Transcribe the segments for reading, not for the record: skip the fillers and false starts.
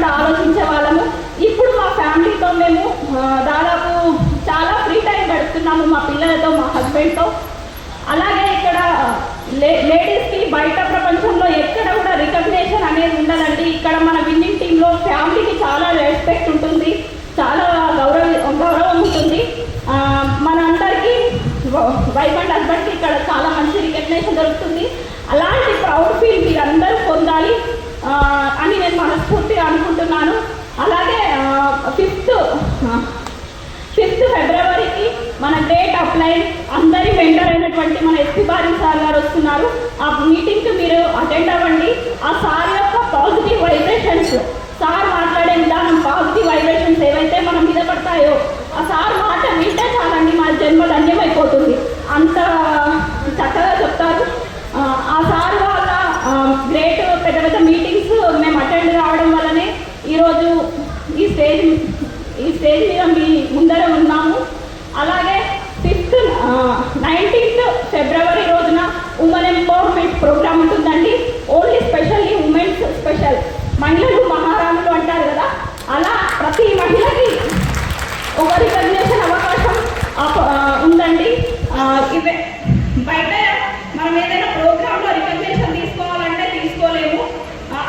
కూడా ఆలోచించే వాళ్ళము. ఇప్పుడు మా ఫ్యామిలీతో మేము దాదాపు చాలా ఫ్రీ టైం గడుపుతున్నాము, మా పిల్లలతో, మా హస్బెండ్తో. అలాగే ఇక్కడ లేడీస్కి బయట ప్రపంచంలో ఎక్కడ కూడా రికగ్నేషన్ అనేది ఉండదండి. ఇక్కడ మన విన్నింగ్ టీంలో ఫ్యామిలీకి చాలా రెస్పెక్ట్ ఉంటుంది, చాలా గౌరవం ఉంటుంది. మన అందరికీ వైఫ్ అండ్ హస్బెండ్కి ఇక్కడ చాలా మంచి రికగ్నేషన్ దొరుకుతుంది. అలాంటి ప్రౌడ్ ఫీల్ మీరందరూ పొందాలి అని నేను మనస్ఫూర్తిగా అనుకుంటున్నాను. అలాగే 5th ఫిబ్రవరికి మన గ్రేట్ అప్లైన్ అందరి మెంటర్ అయినటువంటి మన ఎస్పీ బారి సార్ గారు వస్తున్నారు. ఆ మీటింగ్కి మీరు అటెండ్ అవ్వండి. ఆ సార్ యొక్క పాజిటివ్ వైబ్రేషన్స్, సార్ మాట్లాడే విధానం, పాజిటివ్ వైబ్రేషన్స్ ఏవైతే మన మీద పడతాయో ఆ సార్ మాట వింటే చాలండి మన జన్మ ధన్యమైపోతుంది. అంత చక్కగా చెప్తారు. ఆ సార్ వాళ్ళ గ్రేట్ పెద్ద పెద్ద మీటింగ్స్ మేము అటెండ్ కావడం వల్లనే ఈరోజు ఈ స్టేజ్ మీద మీ ముందర ఉన్నాము. అలాగే 19th ఫిబ్రవరి రోజున ఉమెన్ ఎంపవర్మెంట్ ప్రోగ్రామ్ ఉంటుందండి. ఓన్లీ స్పెషల్లీ ఉమెన్స్ స్పెషల్, మహిళలు మహారాణులు అంటారు కదా, అలా ప్రతి మహిళకి ఒక రికగ్నేషన్ అవకాశం ఉందండి. ఇవే బయట మనం ఏదైనా ప్రోగ్రాంలో రికగ్నేషన్ తీసుకోవాలంటే తీసుకోలేము,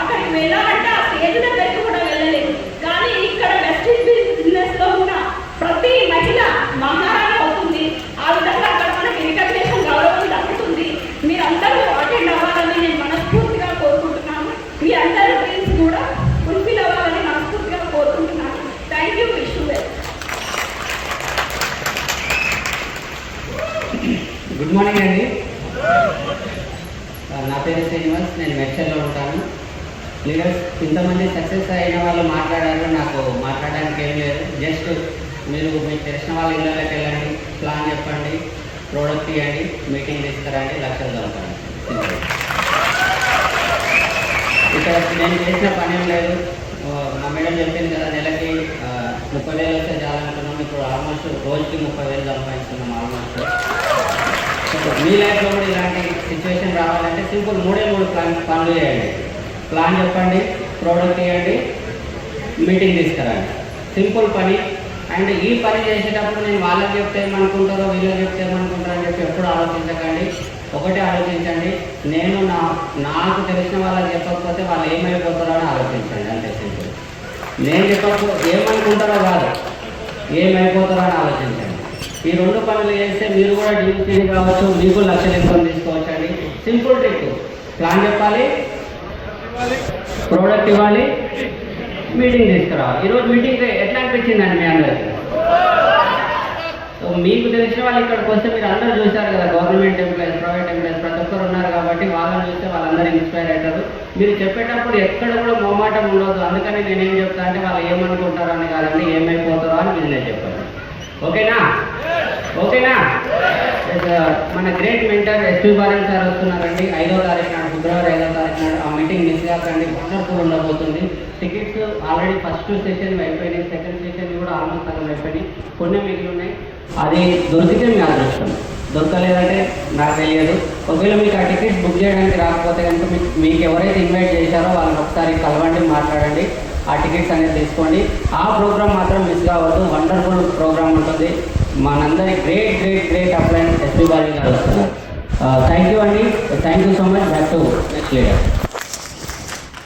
అక్కడికి వెళ్ళాలంటే ఆ స్టేజ్ దగ్గరికి కూడా వెళ్ళలేము. కానీ ఇక్కడ వెస్టిజ్ బిజినెస్లో ఉన్న ప్రతి మహిళ మహారాణి అవుతుంది. ఆ విధంగా అక్కడ మనకి రికగ్నేషన్ గౌరవం దక్కుతుంది. మీరందరూ అటెండ్ అవ్వాలని నేను మనస్ఫూర్తిగా కోరుకుంటున్నాను. మీ అందరి డ్రీమ్స్ కూడా ఫుల్ఫిల్ అవ్వాలని మనస్ఫూర్తిగా కోరుకుంటున్నాను. Thank you. Wish you well. Good morning అండి. నా పేరు శ్రీనివాస్, నేను మెడ్చల్లో ఉంటాను. లీడర్స్ ఇంతమంది సక్సెస్ అయిన వాళ్ళు మాట్లాడారు, నాకు మాట్లాడడానికి ఏం లేదు. జస్ట్ మీరు మీకు తెలిసిన వాళ్ళ ఇళ్ళకి వెళ్ళండి, ప్లాన్ చెప్పండి, ప్రోడక్ట్ ఇవ్వండి, మీటింగ్ తీసుకురండి, లక్షలు దొరకండి. ఇక్కడ నేను చేసిన పని ఏం లేదు. మా మేడం చెప్పింది కదా, నెలకి 30,000 వస్తే చాలనుకున్నాం. ఇప్పుడు ఆల్మోస్ట్ రోజుకి 30,000 సంపాదిస్తున్నాం ఆల్మోస్ట్. మీ లైఫ్లో కూడా ఇలాంటి సిచ్యువేషన్ రావాలంటే సింపుల్ 3 పనులు చేయండి. ప్లాన్ చెప్పండి, ప్రోడక్ట్ ఇవ్వండి, మీటింగ్ తీసుకురండి. సింపుల్ పని. అండ్ ఈ పని చేసేటప్పుడు నేను వాళ్ళకి చెప్తే ఏమనుకుంటారో, వీళ్ళకి చెప్తే ఏమనుకుంటారో అని చెప్పి ఎప్పుడు ఆలోచించకండి. ఒకటే ఆలోచించండి, నేను నాకు తెలిసిన వాళ్ళకి చెప్పకపోతే వాళ్ళు ఏమైపోతారో అని ఆలోచించండి. అంతే సింపుల్. నేను చెప్పకపోతే ఏమనుకుంటారో కాదు, ఏమైపోతారో అని ఆలోచించండి. ఈ 2 పనులు చేస్తే మీరు కూడా డ్యూటీ కావచ్చు, మీకు లక్షలు ఇన్కమ్ తీసుకోవచ్చు అండి. Simple trick. ప్లాన్ చెప్పాలి, ప్రోడక్ట్ ఇవ్వాలి, మీటింగ్ తీసుకురావాలి. ఈరోజు మీటింగ్ ఎట్లా అనిపించిందండి మీ అందరికీ? సో మీకు తెలిసిన వాళ్ళు ఇక్కడికి వస్తే మీరు అందరూ చూశారు కదా, గవర్నమెంట్ ఎంప్లాయీస్, ప్రైవేట్ ఎంప్లాయీస్ ప్రతి ఒక్కరు ఉన్నారు కాబట్టి వాళ్ళని చూస్తే వాళ్ళందరూ ఇన్స్పైర్ అవుతారు. మీరు చెప్పేటప్పుడు ఎక్కడ కూడా మొహమాటం ఉండదు. అందుకని నేనేం చెప్తా అంటే వాళ్ళు ఏమనుకుంటారో అని కాదండి, ఏమైపోతారో అని మీరు నేను చెప్పాను. ఓకేనా? మన గ్రేట్ మెంటర్ ఎస్పీ బారి సార్ వస్తున్నారండి 5వ తారీఖు నాడు, ఫిబ్రవరి 5వ తారీఖు నాడు. ఆ మీటింగ్ మిస్ కాకండి, వండర్ఫుల్ ఉండబోతుంది. టికెట్స్ ఆల్రెడీ ఫస్ట్ సెషన్ అయిపోయినాయి, సెకండ్ సెషన్ కూడా ఆల్మోస్ట్ సగం అయిపోయినాయి, కొన్ని మిగిలి ఉన్నాయి. అది దొరికితే మీ అదృష్టం, దొరకలేదంటే నాకు తెలియదు. ఒకవేళ మీకు ఆ టికెట్స్ బుక్ చేయడానికి రాకపోతే కనుక మీకు ఎవరైతే ఇన్వైట్ చేశారో వాళ్ళని ఒకసారి కలవండి, మాట్లాడండి, ఆ టికెట్స్ అనేది తీసుకోండి. ఆ ప్రోగ్రామ్ మాత్రం మిస్ కావద్దు, వండర్ఫుల్ ప్రోగ్రామ్ ఉంటుంది. మనందరి గ్రేట్ అప్లైన్ ఎస్పీ బారి గారు వస్తున్నారు. థ్యాంక్ యూ అండి. Thank you so much. Back to next leader.